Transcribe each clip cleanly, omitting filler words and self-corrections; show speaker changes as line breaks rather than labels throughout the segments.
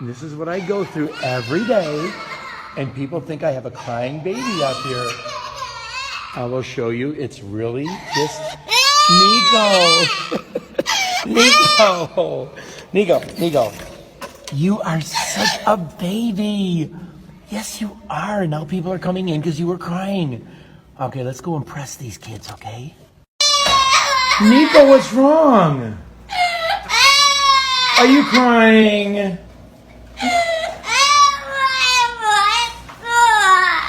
This is what I go through every day, and people think I have a crying baby up here. I will show you. It's really just Nico. Nico. You are such a baby. Yes, you are. Now people are coming in because you were crying. Okay, let's go impress these kids, okay? Nico, what's wrong? Are you crying?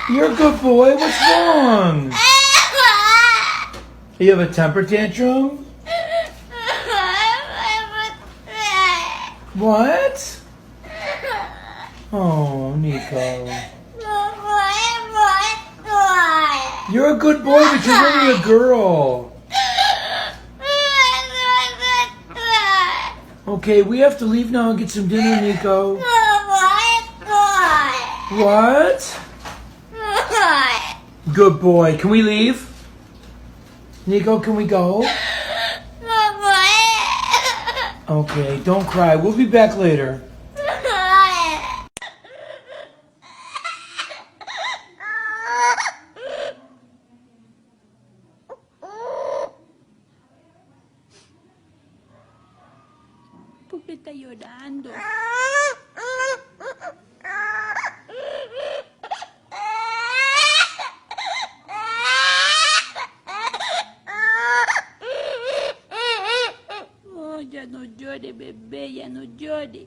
You're a good boy. What's wrong? You have a temper tantrum? What? Oh, Nico. You're a good boy, but you're really a girl. Okay, we have to leave now and get some dinner, Nico. What? Good boy. Can we leave? Nico, can we go? Okay, don't cry. We'll be back later.
¿Por qué está llorando? Oh, ya no llore, bebé, ya no llore.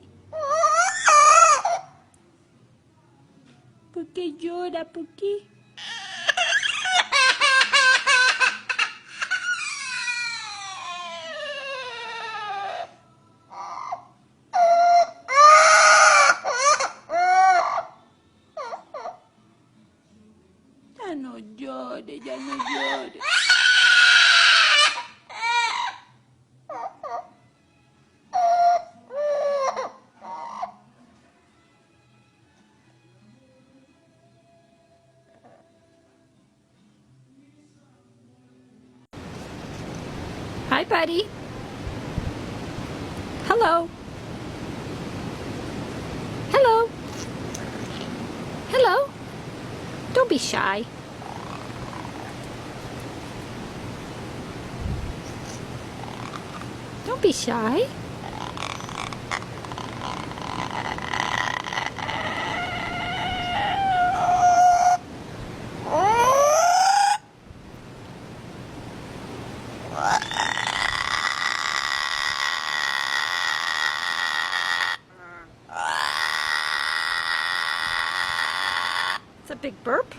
¿Por qué llora? ¿Por qué? Ya no llore, ya no llore. Hi, buddy. Hello. Hello. Hello. Don't be shy. Don't be shy. It's a big burp.